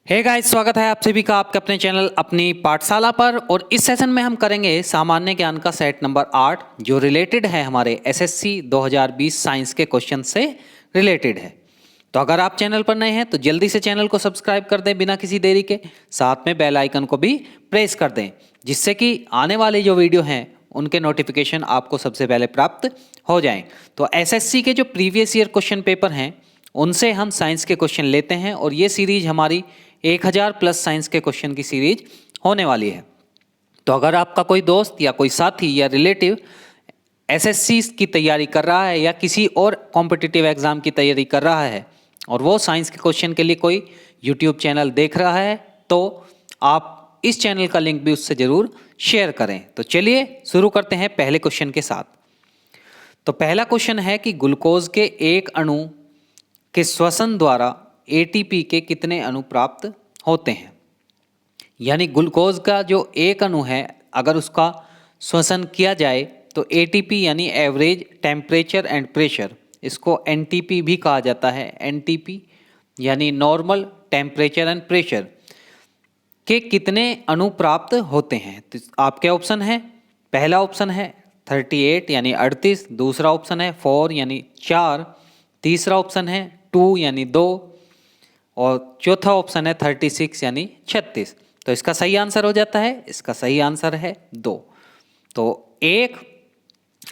Hey guys, स्वागत है आप सभी का आपके अपने चैनल अपनी पाठशाला पर। और इस सेशन में हम करेंगे सामान्य ज्ञान का सेट नंबर 8 जो रिलेटेड है हमारे एसएससी 2020 साइंस के क्वेश्चन से रिलेटेड है। तो अगर आप चैनल पर नए हैं तो जल्दी से चैनल को सब्सक्राइब कर दें बिना किसी देरी के, साथ में बेल आइकन को भी प्रेस कर दें जिससे कि आने वाले जो वीडियो हैं उनके नोटिफिकेशन आपको सबसे पहले प्राप्त हो जाएं। तो एसएससी के जो प्रीवियस ईयर क्वेश्चन पेपर हैं उनसे हम साइंस के क्वेश्चन लेते हैं और ये सीरीज हमारी 1000 प्लस साइंस के क्वेश्चन की सीरीज होने वाली है। तो अगर आपका कोई दोस्त या कोई साथी या रिलेटिव एसएससी की तैयारी कर रहा है या किसी और कॉम्पिटिटिव एग्जाम की तैयारी कर रहा है और वो साइंस के क्वेश्चन के लिए कोई यूट्यूब चैनल देख रहा है तो आप इस चैनल का लिंक भी उससे जरूर शेयर करें। तो चलिए शुरू करते हैं पहले क्वेश्चन के साथ। तो पहला क्वेश्चन है कि ग्लूकोज के एक अणु के श्वसन द्वारा एटीपी के कितने अणु प्राप्त होते हैं। यानी ग्लूकोज का जो एक अणु है अगर उसका श्वसन किया जाए तो एटीपी यानी एवरेज टेम्परेचर एंड प्रेशर, इसको एनटीपी भी कहा जाता है। एनटीपी यानी नॉर्मल टेम्परेचर एंड प्रेशर के कितने अणु प्राप्त होते हैं। तो आपके ऑप्शन है, पहला ऑप्शन है 38 यानी 38, दूसरा ऑप्शन है 4 यानी 4, तीसरा ऑप्शन है 2 यानी 2 और चौथा ऑप्शन है 36 यानी 36। तो इसका सही आंसर हो जाता है, इसका सही आंसर है 2। तो एक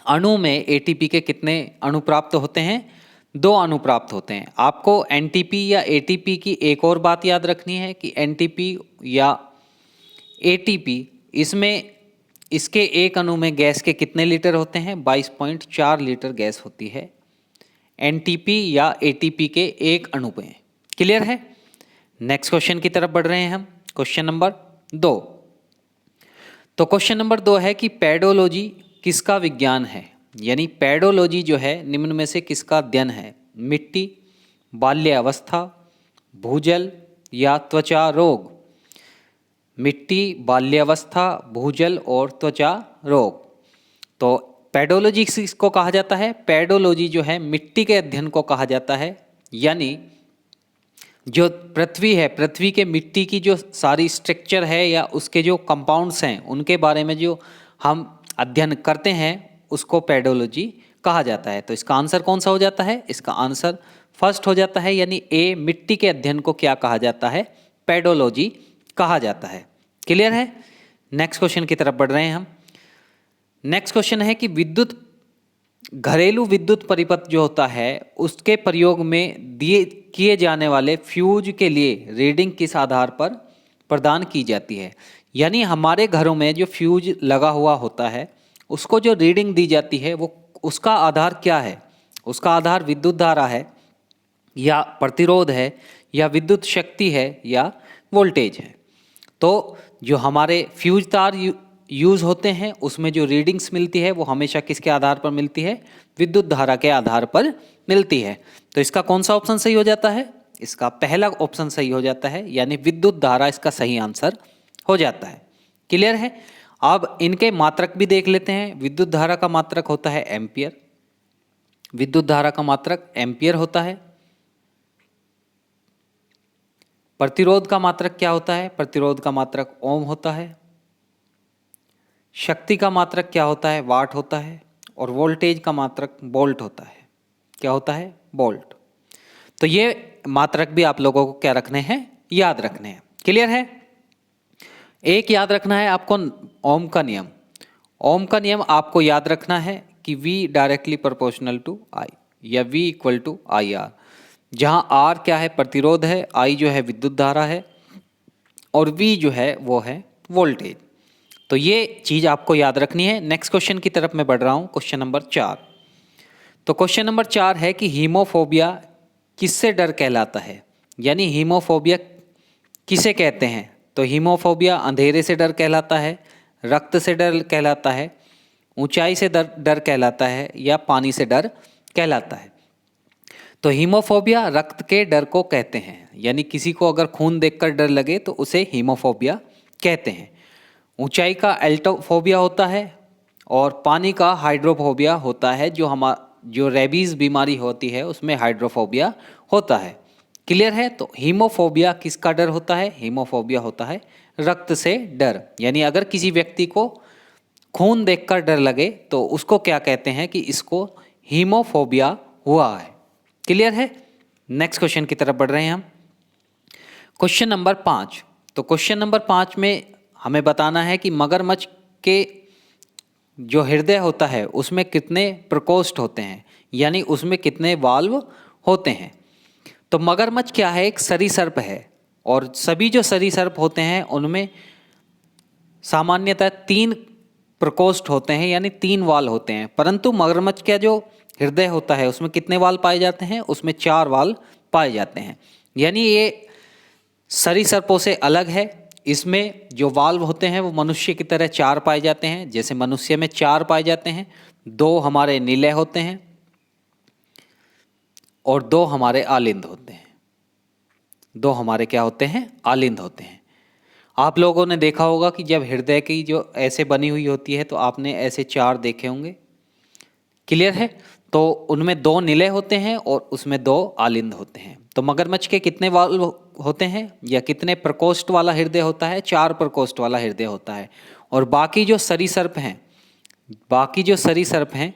अणु में एटीपी के कितने अणु प्राप्त होते हैं? 2 अणु प्राप्त होते हैं। आपको एनटीपी या एटीपी की एक और बात याद रखनी है कि एनटीपी या एटीपी इसमें इसके एक अणु में गैस के कितने लीटर होते हैं? 22.4 लीटर गैस होती है एनटीपी या एटीपी के एक अणु में। क्लियर है? नेक्स्ट क्वेश्चन की तरफ बढ़ रहे हैं हम। Question number 2। तो क्वेश्चन नंबर 2 है कि पेडोलॉजी किसका विज्ञान है। यानी पेडोलॉजी जो है निम्न में से किसका अध्ययन है? मिट्टी, बाल्यावस्था, भूजल या त्वचा रोग। मिट्टी, बाल्यावस्था, भूजल और त्वचा रोग। तो पेडोलॉजी किसको कहा जाता है? पेडोलॉजी जो है मिट्टी के अध्ययन को कहा जाता है। यानी जो पृथ्वी है, पृथ्वी के मिट्टी की जो सारी स्ट्रक्चर है या उसके जो कंपाउंड्स हैं उनके बारे में जो हम अध्ययन करते हैं उसको पेडोलॉजी कहा जाता है। तो इसका आंसर कौन सा हो जाता है? इसका आंसर फर्स्ट हो जाता है, यानी ए, मिट्टी के अध्ययन को क्या कहा जाता है? पेडोलॉजी कहा जाता है। क्लियर है? नेक्स्ट क्वेश्चन की तरफ बढ़ रहे हैं हम। नेक्स्ट क्वेश्चन है कि विद्युत घरेलू विद्युत परिपथ जो होता है उसके प्रयोग में दिए किए जाने वाले फ्यूज के लिए रीडिंग किस आधार पर प्रदान की जाती है। यानी हमारे घरों में जो फ्यूज लगा हुआ होता है उसको जो रीडिंग दी जाती है वो उसका आधार क्या है? उसका आधार विद्युत धारा है या प्रतिरोध है या विद्युत शक्ति है या वोल्टेज है। तो जो हमारे फ्यूज तार यूज़ होते हैं उसमें जो रीडिंग्स मिलती है वो हमेशा किसके आधार पर मिलती है? विद्युत धारा के आधार पर मिलती है। तो इसका कौन सा ऑप्शन सही हो जाता है? इसका पहला ऑप्शन सही हो जाता है, यानी विद्युत धारा इसका सही आंसर हो जाता है। क्लियर है? अब इनके मात्रक भी देख लेते हैं। विद्युत धारा का मात्रक होता है एम्पियर, विद्युत धारा का मात्रक एम्पियर होता है। प्रतिरोध का मात्रक क्या होता है? प्रतिरोध का मात्रक ओम होता है। शक्ति का मात्रक क्या होता है? वाट होता है। और वोल्टेज का मात्रक वोल्ट होता है। क्या होता है? वोल्ट। तो ये मात्रक भी आप लोगों को क्या रखने हैं? याद रखने हैं। क्लियर है? एक याद रखना है आपको ओम का नियम। ओम का नियम आपको याद रखना है कि V directly proportional to I या V इक्वल टू IR, जहाँ R क्या है? प्रतिरोध है, I जो है विद्युत धारा है और V जो है वो है वोल्टेज। तो ये चीज़ आपको याद रखनी है। नेक्स्ट क्वेश्चन की तरफ मैं बढ़ रहा हूँ। Question number 4। तो क्वेश्चन नंबर 4 है कि हीमोफोबिया किससे डर कहलाता है। यानी हीमोफोबिया किसे कहते हैं? तो हीमोफोबिया अंधेरे से डर कहलाता है, रक्त से डर कहलाता है, ऊंचाई से डर कहलाता है या पानी से डर कहलाता है। तो हीमोफोबिया रक्त के डर को कहते हैं। यानी किसी को अगर खून देखकर डर लगे तो उसे हीमोफोबिया कहते हैं। ऊंचाई का एल्टोफोबिया होता है और पानी का हाइड्रोफोबिया होता है। जो रेबीज़ बीमारी होती है उसमें हाइड्रोफोबिया होता है। क्लियर है? तो हीमोफोबिया किसका डर होता है? हीमोफोबिया होता है रक्त से डर। यानी अगर किसी व्यक्ति को खून देखकर डर लगे तो उसको क्या कहते हैं कि इसको हीमोफोबिया हुआ है। क्लियर है? नेक्स्ट क्वेश्चन की तरफ बढ़ रहे हैं हम। Question number 5। तो क्वेश्चन नंबर 5 में हमें बताना है कि मगरमच्छ के जो हृदय होता है उसमें कितने प्रकोष्ठ होते हैं, यानी उसमें कितने वाल्व होते हैं। तो मगरमच्छ क्या है? एक सरीसृप है, और सभी जो सरीसृप होते हैं उनमें सामान्यतः 3 प्रकोष्ठ होते हैं, यानी 3 वाल होते हैं। परंतु मगरमच्छ का जो हृदय होता है उसमें कितने वाल पाए जाते हैं? उसमें 4 वाल पाए जाते हैं। यानी ये सरीसृपों से अलग है। इसमें जो वाल्व होते हैं वो मनुष्य की तरह 4 पाए जाते हैं। जैसे मनुष्य में 4 पाए जाते हैं, 2 हमारे नीले होते हैं और 2 हमारे आलिंद होते हैं। 2 हमारे क्या होते हैं? आलिंद होते हैं। आप लोगों ने देखा होगा कि जब हृदय की जो ऐसे बनी हुई होती है तो आपने ऐसे 4 देखे होंगे। क्लियर है? तो उनमें 2 नीले होते हैं और उसमें 2 आलिंद होते हैं। तो मगरमच्छ के कितने वाल्व होते हैं या कितने प्रकोष्ठ वाला हृदय होता है? 4 प्रकोष्ठ वाला हृदय होता है। और बाकी जो सरीसृप हैं,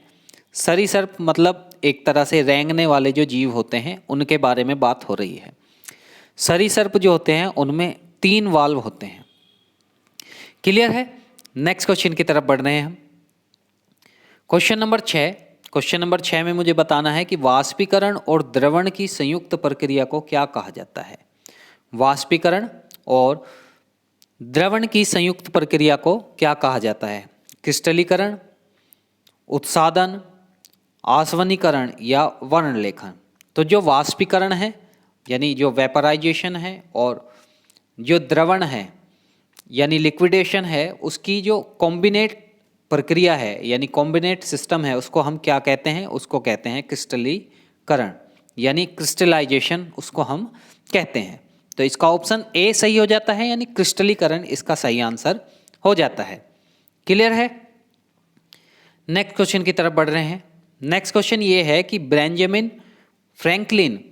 सरीसृप मतलब एक तरह से रेंगने वाले जो जीव होते हैं उनके बारे में बात हो रही है। सरीसृप जो होते हैं उनमें 3 वाल्व होते हैं। क्लियर है? नेक्स्ट क्वेश्चन की तरफ बढ़ रहे हैं हम। क्वेश्चन नंबर 6 में मुझे बताना है कि वाष्पीकरण और द्रवण की संयुक्त प्रक्रिया को क्या कहा जाता है? वाष्पीकरण और द्रवण की संयुक्त प्रक्रिया को क्या कहा जाता है? क्रिस्टलीकरण, उत्सादन, आसवनीकरण या वर्णलेखन। तो जो वाष्पीकरण है यानी जो वेपराइजेशन है, और जो द्रवण है यानी लिक्विडेशन है, उसकी जो कॉम्बिनेट प्रक्रिया है यानी कॉम्बिनेट सिस्टम है, उसको हम क्या कहते हैं? उसको कहते हैं क्रिस्टलीकरण, यानी क्रिस्टलाइजेशन उसको हम कहते हैं। तो इसका ऑप्शन ए सही हो जाता है, यानी क्रिस्टलीकरण इसका सही आंसर हो जाता है। क्लियर है? नेक्स्ट क्वेश्चन की तरफ बढ़ रहे हैं। नेक्स्ट क्वेश्चन ये है कि बेंजामिन फ्रैंकलिन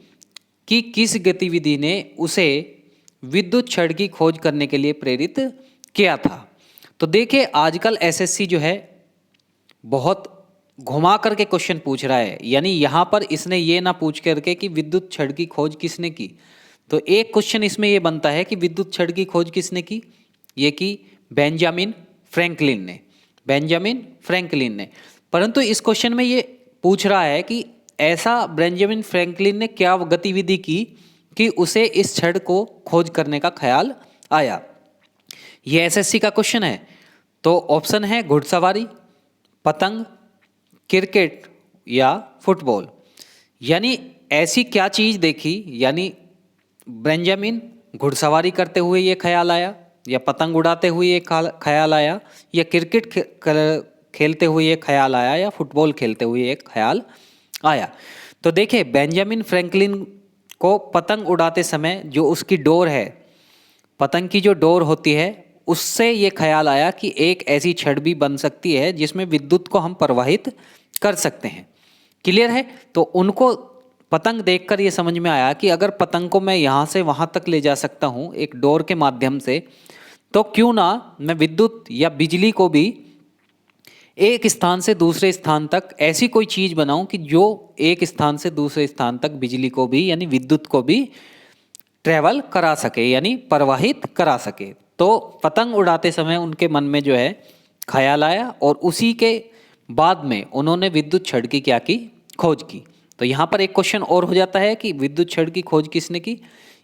की किस गतिविधि ने उसे विद्युत छड़ की खोज करने के लिए प्रेरित किया था? तो देखिए आजकल एसएससी जो है बहुत घुमा करके क्वेश्चन पूछ रहा है। यानी यहाँ पर इसने ये ना पूछ करके कि विद्युत छड़ की खोज किसने की। तो एक क्वेश्चन इसमें ये बनता है कि विद्युत छड़ की खोज किसने की? ये की बेंजामिन फ्रैंकलिन ने। परंतु इस क्वेश्चन में ये पूछ रहा है कि ऐसा बेंजामिन फ्रैंकलिन ने क्या गतिविधि की कि उसे इस छड़ को खोज करने का ख्याल आया। ये एसएससी का क्वेश्चन है। तो ऑप्शन है घुड़सवारी, पतंग, क्रिकेट या फुटबॉल। यानी ऐसी क्या चीज़ देखी, यानी बेंजामिन घुड़सवारी करते हुए ये ख्याल आया, या पतंग उड़ाते हुए ये ख्याल आया, या क्रिकेट खेलते हुए ये ख्याल आया, या फुटबॉल खेलते हुए ये ख्याल आया। तो देखिए बेंजामिन फ्रैंकलिन को पतंग उड़ाते समय जो उसकी डोर है, पतंग की जो डोर होती है, उससे ये ख्याल आया कि एक ऐसी छड़ भी बन सकती है जिसमें विद्युत को हम प्रवाहित कर सकते हैं। क्लियर है? तो उनको पतंग देखकर ये समझ में आया कि अगर पतंग को मैं यहाँ से वहाँ तक ले जा सकता हूँ एक डोर के माध्यम से, तो क्यों ना मैं विद्युत या बिजली को भी एक स्थान से दूसरे स्थान तक ऐसी कोई चीज़ बनाऊं कि जो एक स्थान से दूसरे स्थान तक बिजली को भी यानी विद्युत को भी ट्रेवल करा सके, यानी प्रवाहित करा सके। तो पतंग उड़ाते समय उनके मन में जो है ख्याल आया, और उसी के बाद में उन्होंने विद्युत छड़ की क्या की? खोज की। तो यहाँ पर एक क्वेश्चन और हो जाता है कि विद्युत छड़ की खोज किसने की?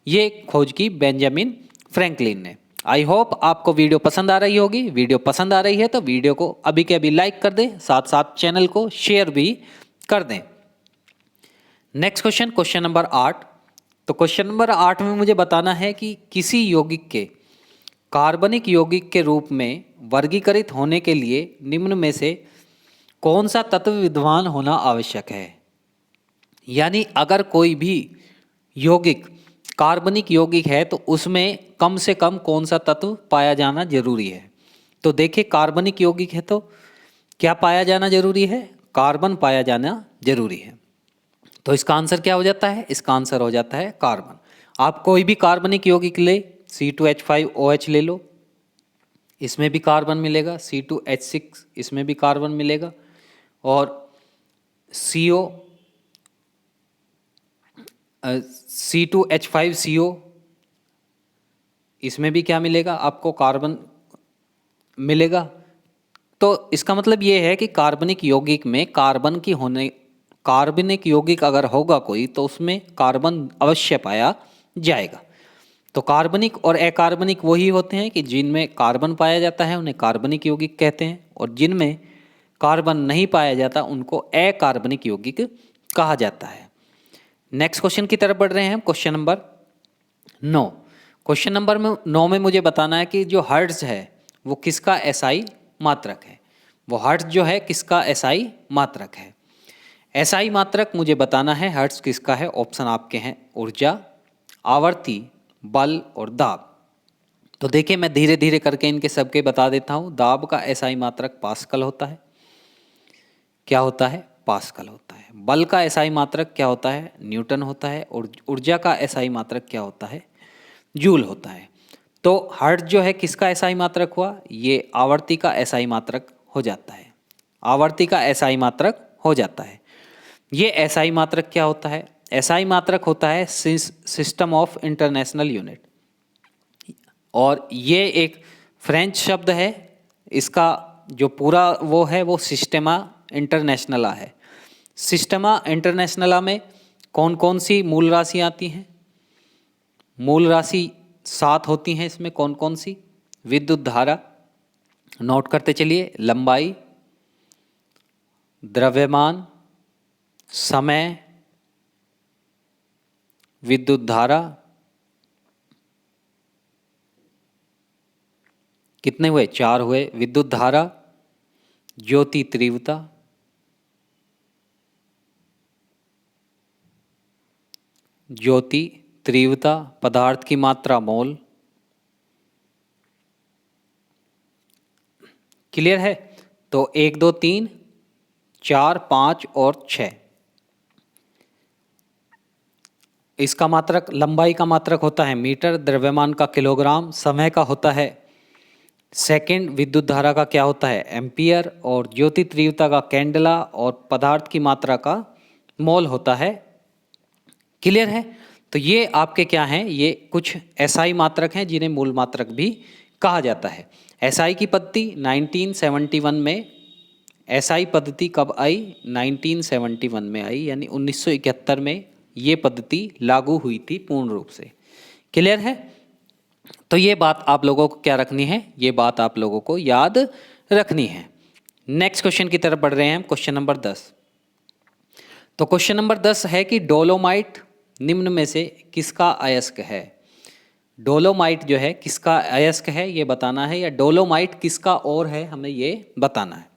ये खोज की बेंजामिन फ्रैंकलिन ने। आई होप आपको वीडियो पसंद आ रही होगी। वीडियो पसंद आ रही है तो वीडियो को अभी के अभी लाइक कर दें, साथ साथ चैनल को शेयर भी कर दें। Next question, question number 8। तो क्वेश्चन नंबर 8 में मुझे बताना है कि किसी यौगिक के कार्बनिक यौगिक के रूप में वर्गीकृत होने के लिए निम्न में से कौन सा तत्व विद्यमान होना आवश्यक है? यानी अगर कोई भी यौगिक कार्बनिक यौगिक है तो उसमें कम से कम कौन सा तत्व पाया जाना जरूरी है? तो देखिए कार्बनिक यौगिक है तो क्या पाया जाना जरूरी है? कार्बन पाया जाना जरूरी है। तो इसका आंसर क्या हो जाता है? इसका आंसर हो जाता है कार्बन। आप कोई भी कार्बनिक यौगिक ले, C2H5OH ले लो, इसमें भी कार्बन मिलेगा, C2H6 इसमें भी कार्बन मिलेगा, और CO C2H5CO इसमें भी क्या मिलेगा आपको, कार्बन मिलेगा। तो इसका मतलब ये है कि कार्बनिक यौगिक में कार्बनिक यौगिक अगर होगा कोई तो उसमें कार्बन अवश्य पाया जाएगा। तो कार्बनिक और अकार्बनिक वही होते हैं कि जिनमें कार्बन पाया जाता है उन्हें कार्बनिक यौगिक कहते हैं, और जिनमें कार्बन नहीं पाया जाता उनको अकार्बनिक यौगिक कहा जाता है। नेक्स्ट क्वेश्चन की तरफ बढ़ रहे हैं हम, क्वेश्चन नंबर 9। क्वेश्चन नंबर 9 में मुझे बताना है कि जो हर्ट्ज है वो किसका एसआई मात्रक है। वो हर्ट्ज जो है किसका एसआई मात्रक है। एसआई मात्रक मुझे बताना है हर्ट्ज किसका है। ऑप्शन आपके हैं ऊर्जा, आवर्ती, बल और दाब। तो देखिए मैं धीरे धीरे करके इनके सबके बता देता हूँ। दाब का एसआई मात्रक पास्कल होता है। क्या होता है? पास्कल होता है। बल का एसआई मात्रक क्या होता है? न्यूटन होता है। और ऊर्जा का एसआई मात्रक क्या होता है? जूल होता है। तो हर्ट्ज जो है किसका एसआई मात्रक हुआ? ये आवर्ती का एसआई मात्रक हो जाता है। आवर्ती का एसआई मात्रक हो जाता है। ये एसआई मात्रक क्या होता है? एसआई मात्रक होता है सिस्टम ऑफ इंटरनेशनल यूनिट, और ये एक फ्रेंच शब्द है। इसका जो पूरा वो है वो सिस्टेमा इंटरनेशनला है। सिस्टेमा इंटरनेशनला में कौन कौन सी मूल राशि आती हैं? मूल राशि 7 होती हैं। इसमें कौन कौन सी? विद्युत धारा, नोट करते चलिए, लंबाई, द्रव्यमान, समय, विद्युत धारा, कितने हुए? 4 हुए। विद्युत धारा, ज्योति तीव्रता, पदार्थ की मात्रा मोल। क्लियर है? तो 1 2 3 4 5 और 6। इसका मात्रक, लंबाई का मात्रक होता है मीटर, द्रव्यमान का किलोग्राम, समय का होता है सेकंड, विद्युत धारा का क्या होता है? एम्पियर, और ज्योति तीव्रता का कैंडला, और पदार्थ की मात्रा का मोल होता है। क्लियर है? तो ये आपके क्या हैं? ये कुछ एसआई मात्रक हैं जिन्हें मूल मात्रक भी कहा जाता है। एसआई की पद्धति 1971 में, एसआई पद्धति कब आई? 1971 में आई, यानी 1971 में ये पद्धति लागू हुई थी पूर्ण रूप से। क्लियर है? तो ये बात आप लोगों को क्या रखनी है? ये बात आप लोगों को याद रखनी है। नेक्स्ट क्वेश्चन की तरफ बढ़ रहे हैं हम, क्वेश्चन नंबर 10। तो क्वेश्चन नंबर 10 है कि डोलोमाइट निम्न में से किसका अयस्क है। डोलोमाइट जो है किसका अयस्क है ये बताना है, या डोलोमाइट किसका और है हमें ये बताना है।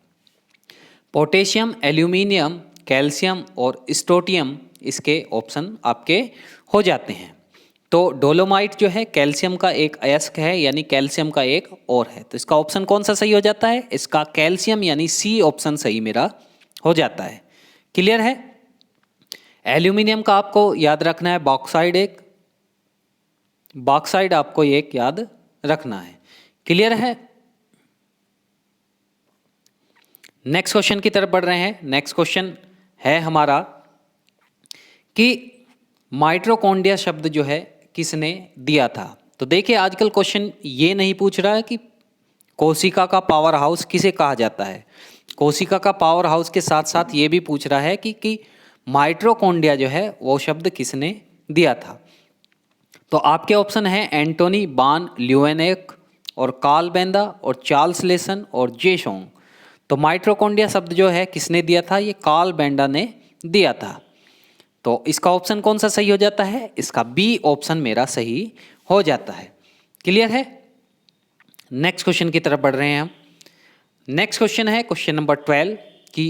पोटेशियम, एल्यूमिनियम, कैल्शियम और स्ट्रोटियम इसके ऑप्शन आपके हो जाते हैं। तो डोलोमाइट जो है कैल्शियम का एक अयस्क है, यानी कैल्शियम का एक और है। तो इसका ऑप्शन कौन सा सही हो जाता है? इसका कैल्शियम, यानी सी ऑप्शन सही मेरा हो जाता है। क्लियर है? एल्यूमिनियम का आपको याद रखना है बॉक्साइड, बॉक्साइड आपको एक याद रखना है। क्लियर है? नेक्स्ट क्वेश्चन की तरफ बढ़ रहे हैं। नेक्स्ट क्वेश्चन है हमारा कि माइटोकॉन्ड्रिया शब्द जो है किसने दिया था। तो देखिए आजकल क्वेश्चन ये नहीं पूछ रहा है कि कोशिका का पावर हाउस किसे कहा जाता है। कोशिका का पावर हाउस के साथ साथ ये भी पूछ रहा है कि माइटोकॉन्ड्रिया जो है वो शब्द किसने दिया था। तो आपके ऑप्शन है एंटोनी बान ल्यूएनेक, और कार्ल बेंदा, और चार्ल्स लेसन, और जे शोंग। तो माइटोकॉन्ड्रिया शब्द जो है किसने दिया था? ये कार्ल बेंडा ने दिया था। तो इसका ऑप्शन कौन सा सही हो जाता है? इसका बी ऑप्शन मेरा सही हो जाता है। क्लियर है? नेक्स्ट क्वेश्चन की तरफ बढ़ रहे हैं हम। नेक्स्ट क्वेश्चन है क्वेश्चन नंबर 12 कि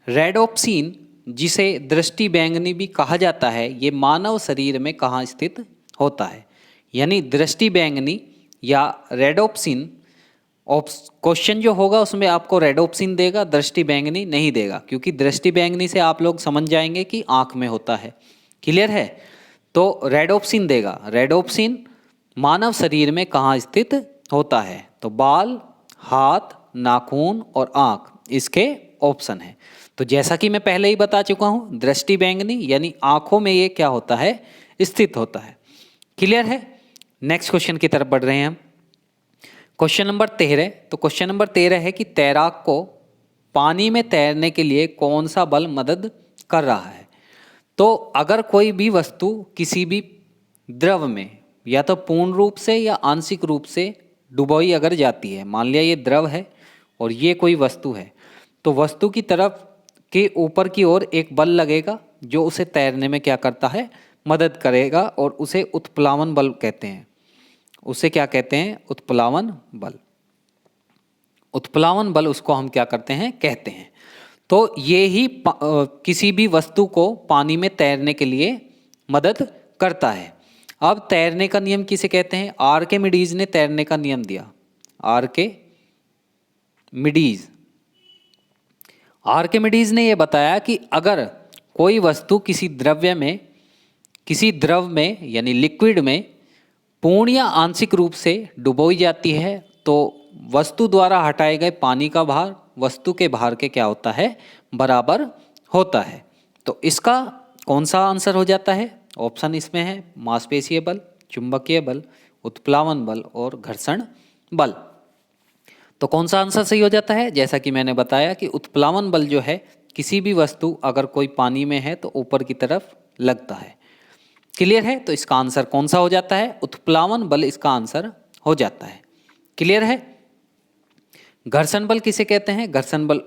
रेडोप्सिन, जिसे दृष्टि बैंगनी भी कहा जाता है, ये मानव शरीर में कहाँ स्थित होता है। यानी दृष्टि बैंगनी या रेडोप्सिन, क्वेश्चन जो होगा उसमें आपको रेडोप्सिन देगा, दृष्टि बैंगनी नहीं देगा, क्योंकि दृष्टि बैंगनी से आप लोग समझ जाएंगे कि आंख में होता है। क्लियर है? तो तो रेडोप्सिन देगा। रेडोप्सिन मानव शरीर में कहाँ स्थित होता है? तो बाल, हाथ, नाखून और आँख इसके ऑप्शन है। तो जैसा कि मैं पहले ही बता चुका हूँ, दृष्टि बैंगनी यानी आँखों में ये क्या होता है? स्थित होता है। क्लियर है? नेक्स्ट क्वेश्चन की तरफ बढ़ रहे हैं हम। Question number 13। तो क्वेश्चन नंबर 13 है कि तैराक को पानी में तैरने के लिए कौन सा बल मदद कर रहा है? तो अगर कोई भी वस्तु किसी भी द्रव में या तो पूर्ण रूप से या आंशिक रूप से डुबोई अगर जाती है, मान लिया ये द्रव है और ये कोई वस्तु है, तो वस्तु की तरफ के ऊपर की ओर एक बल लगेगा जो उसे तैरने में क्या करता है? मदद करेगा, और उसे उत्प्लावन बल कहते हैं। उसे क्या कहते हैं? उत्प्लावन बल। उत्प्लावन बल उसको हम क्या करते हैं? कहते हैं। तो ये ही किसी भी वस्तु को पानी में तैरने के लिए मदद करता है। अब तैरने का नियम किसे कहते हैं? आर्किमिडीज ने तैरने का नियम दिया। आर्किमिडीज ने यह बताया कि अगर कोई वस्तु किसी द्रव में यानी लिक्विड में पूर्ण या आंशिक रूप से डुबोई जाती है तो वस्तु द्वारा हटाए गए पानी का भार वस्तु के भार के क्या होता है? बराबर होता है। तो इसका कौन सा आंसर हो जाता है? ऑप्शन इसमें है मांसपेशीय बल, चुंबकीय बल, उत्प्लावन बल और घर्षण बल। तो कौन सा आंसर सही हो जाता है? जैसा कि मैंने बताया कि उत्प्लावन बल जो है, किसी भी वस्तु अगर कोई पानी में है तो ऊपर की तरफ लगता है। क्लियर है? तो इसका आंसर कौन सा हो जाता है? उत्प्लावन बल इसका आंसर हो जाता है। क्लियर है? घर्षण बल किसे कहते हैं? घर्षण बल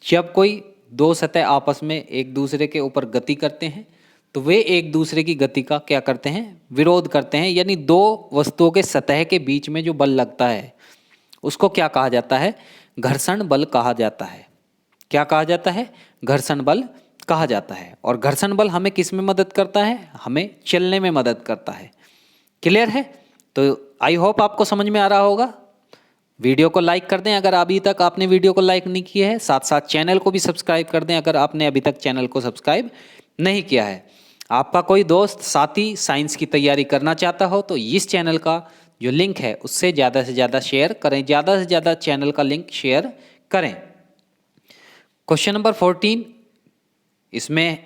जब कोई दो सतह आपस में एक दूसरे के ऊपर गति करते हैं तो वे एक दूसरे की गति का क्या करते हैं? विरोध करते हैं। यानी दो वस्तुओं के सतह के बीच में जो बल लगता है उसको क्या कहा जाता है? घर्षण बल कहा जाता है। क्या कहा जाता है? घर्षण बल कहा जाता है। और घर्षण बल हमें किस में मदद करता है? हमें चलने में मदद करता है। क्लियर है? तो आई होप आपको समझ में आ रहा होगा। वीडियो को लाइक कर दें अगर अभी तक आपने वीडियो को लाइक नहीं किया है, साथ साथ चैनल को भी सब्सक्राइब कर दें अगर आपने अभी तक चैनल को सब्सक्राइब नहीं किया है। आपका कोई दोस्त साथी साइंस की तैयारी करना चाहता हो तो इस चैनल का जो लिंक है उससे ज़्यादा से ज़्यादा शेयर करें, ज़्यादा से ज़्यादा चैनल का लिंक शेयर करें। क्वेश्चन नंबर 14, इसमें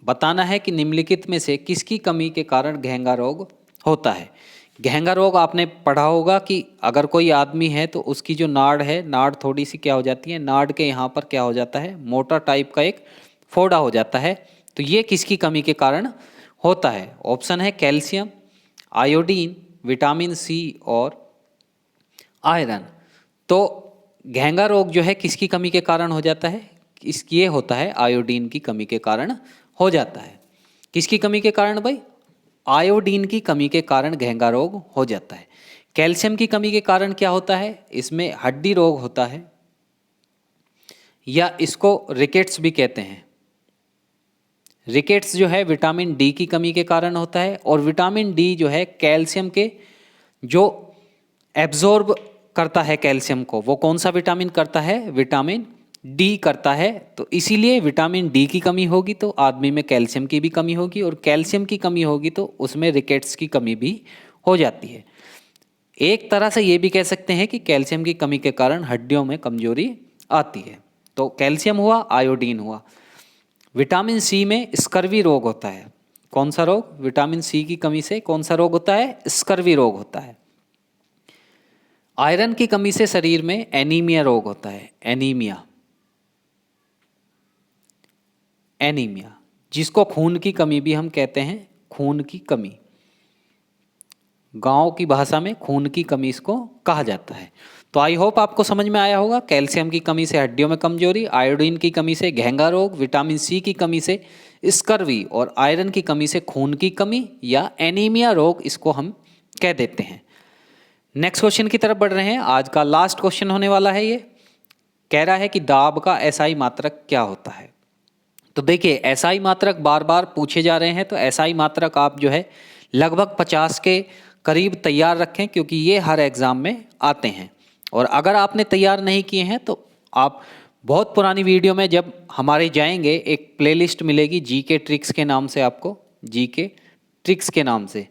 बताना है कि निम्नलिखित में से किसकी कमी के कारण घेंगा रोग होता है। घेंगा रोग आपने पढ़ा होगा कि अगर कोई आदमी है तो उसकी जो नाड़ है, नाड़ थोड़ी सी क्या हो जाती है? नाड़ के यहाँ पर क्या हो जाता है? मोटा टाइप का एक फोड़ा हो जाता है। तो ये किसकी कमी के कारण होता है? ऑप्शन है कैल्शियम, आयोडीन, विटामिन सी और आयरन। तो घेंगा रोग जो है किसकी कमी के कारण हो जाता है? ये होता है आयोडीन की कमी के कारण हो जाता है। किसकी कमी के कारण भाई? आयोडीन की कमी के कारण घेंगा रोग हो जाता है। कैल्शियम की कमी के कारण क्या होता है? इसमें हड्डी रोग होता है या इसको रिकेट्स भी कहते हैं। रिकेट्स जो है विटामिन डी की कमी के कारण होता है, और विटामिन डी जो है कैल्शियम के जो एब्जॉर्ब करता है कैल्शियम को, वो कौन सा विटामिन करता है? विटामिन डी करता है। तो इसीलिए विटामिन डी की कमी होगी तो आदमी में कैल्शियम की भी कमी होगी, और कैल्शियम की कमी होगी तो उसमें रिकेट्स की कमी भी हो जाती है। एक तरह से ये भी कह सकते हैं कि कैल्शियम की कमी के कारण हड्डियों में कमजोरी आती है। तो कैल्शियम हुआ, आयोडीन हुआ। विटामिन सी में स्कर्वी रोग होता है। कौन सा रोग? विटामिन सी की कमी से कौन सा रोग होता है? स्कर्वी रोग होता है। आयरन की कमी से शरीर में एनीमिया रोग होता है। एनीमिया जिसको खून की कमी भी हम कहते हैं। खून की कमी, गांव की भाषा में खून की कमी इसको कहा जाता है। तो आई होप आपको समझ में आया होगा। कैल्शियम की कमी से हड्डियों में कमजोरी, आयोडीन की कमी से घेंगा रोग, विटामिन सी की कमी से स्कर्वी और आयरन की कमी से खून की कमी या एनीमिया रोग इसको हम कह देते हैं। नेक्स्ट क्वेश्चन की तरफ बढ़ रहे हैं। आज का लास्ट क्वेश्चन होने वाला है। ये कह रहा है कि दाब का एसआई मात्रक क्या होता है। तो देखिए, एसआई मात्रक बार बार पूछे जा रहे हैं, तो एसआई मात्रक आप जो है लगभग 50 के करीब तैयार रखें, क्योंकि ये हर एग्ज़ाम में आते हैं। और अगर आपने तैयार नहीं किए हैं तो आप बहुत पुरानी वीडियो में जब हमारे जाएंगे, एक प्लेलिस्ट मिलेगी जीके ट्रिक्स के नाम से, आपको जीके ट्रिक्स के नाम से।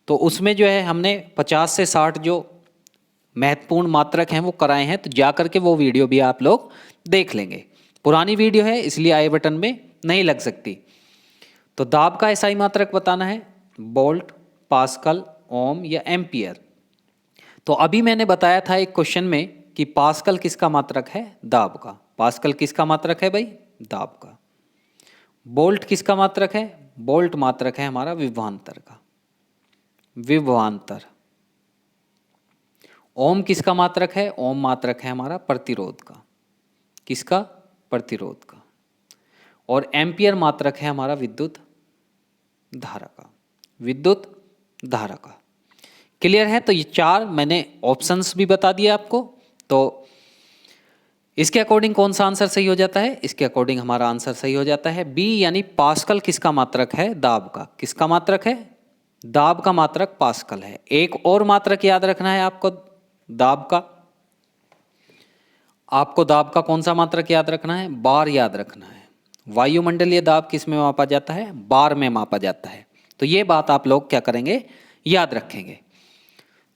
तो उसमें जो है हमने 50 से 60 जो महत्वपूर्ण मात्रक हैं वो कराए हैं, तो जा करके वो वीडियो भी आप लोग देख लेंगे। पुरानी वीडियो है इसलिए आई बटन में नहीं लग सकती। तो दाब का एसआई मात्रक बताना है, वोल्ट, पास्कल, ओम या एम्पियर। तो अभी मैंने बताया था एक क्वेश्चन में कि पास्कल किसका मात्रक है, दाब का। पास्कल किसका मात्रक है भाई, दाब का। वोल्ट किसका मात्रक है, वोल्ट मात्रक है हमारा विभवांतर का, विभवांतर। ओम किसका मात्रक है, ओम मात्रक है हमारा प्रतिरोध का, किसका, प्रतिरोध का। और एम्पियर मात्रक है हमारा विद्युत धारा का, विद्युत धारा का। क्लियर है। तो ये 4 मैंने ऑप्शंस भी बता दिए आपको। तो इसके अकॉर्डिंग कौन सा आंसर सही हो जाता है, इसके अकॉर्डिंग हमारा आंसर सही हो जाता है बी, यानी पास्कल किसका मात्रक है, दाब का। किसका मात्रक है, दाब का मात्रक पास्कल है। एक और मात्रक याद रखना है आपको दाब का, आपको दाब का कौन सा मात्रक याद रखना है, बार याद रखना है। वायुमंडलीय दाब किस में मापा जाता है, बार में मापा जाता है। तो ये बात आप लोग क्या करेंगे, याद रखेंगे।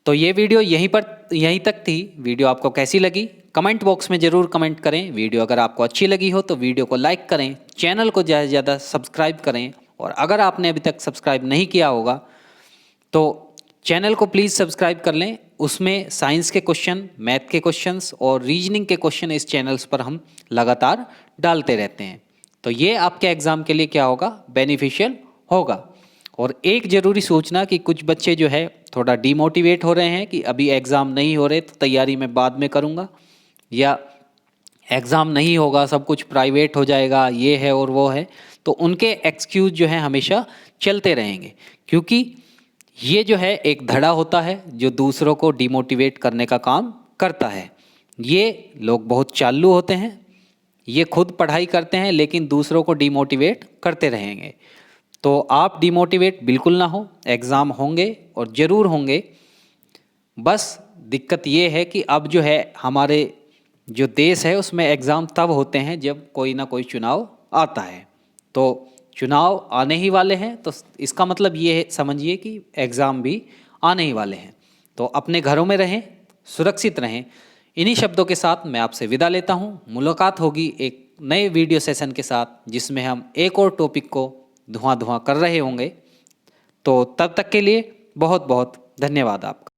तो ये वीडियो यहीं तक थी। वीडियो आपको कैसी लगी कमेंट बॉक्स में ज़रूर कमेंट करें। वीडियो अगर आपको अच्छी लगी हो तो वीडियो को लाइक करें, चैनल को ज़्यादा से ज़्यादा सब्सक्राइब करें। और अगर आपने अभी तक सब्सक्राइब नहीं किया होगा तो चैनल को प्लीज़ सब्सक्राइब कर लें। उसमें साइंस के क्वेश्चन, मैथ के क्वेश्चंस और रीजनिंग के क्वेश्चन इस चैनल्स पर हम लगातार डालते रहते हैं। तो ये आपके एग्ज़ाम के लिए क्या होगा, बेनिफिशियल होगा। और एक ज़रूरी सूचना कि कुछ बच्चे जो है थोड़ा डिमोटिवेट हो रहे हैं कि अभी एग्ज़ाम नहीं हो रहे तो तैयारी मैं बाद में करूँगा, या एग्ज़ाम नहीं होगा, सब कुछ प्राइवेट हो जाएगा, ये है और वो है। तो उनके एक्सक्यूज़ जो है हमेशा चलते रहेंगे, क्योंकि ये जो है एक धड़ा होता है जो दूसरों को डिमोटिवेट करने का काम करता है। ये लोग बहुत चालू होते हैं, ये खुद पढ़ाई करते हैं लेकिन दूसरों को डिमोटिवेट करते रहेंगे। तो आप डिमोटिवेट बिल्कुल ना हो, एग्ज़ाम होंगे और ज़रूर होंगे। बस दिक्कत ये है कि अब जो है हमारे जो देश है उसमें एग्ज़ाम तब होते हैं जब कोई ना कोई चुनाव आता है। तो चुनाव आने ही वाले हैं, तो इसका मतलब ये समझिए कि एग्ज़ाम भी आने ही वाले हैं। तो अपने घरों में रहें, सुरक्षित रहें। इन्हीं शब्दों के साथ मैं आपसे विदा लेता हूँ। मुलाकात होगी एक नए वीडियो सेशन के साथ जिसमें हम एक और टॉपिक को धुआं कर रहे होंगे। तो तब तक के लिए बहुत बहुत धन्यवाद आपका।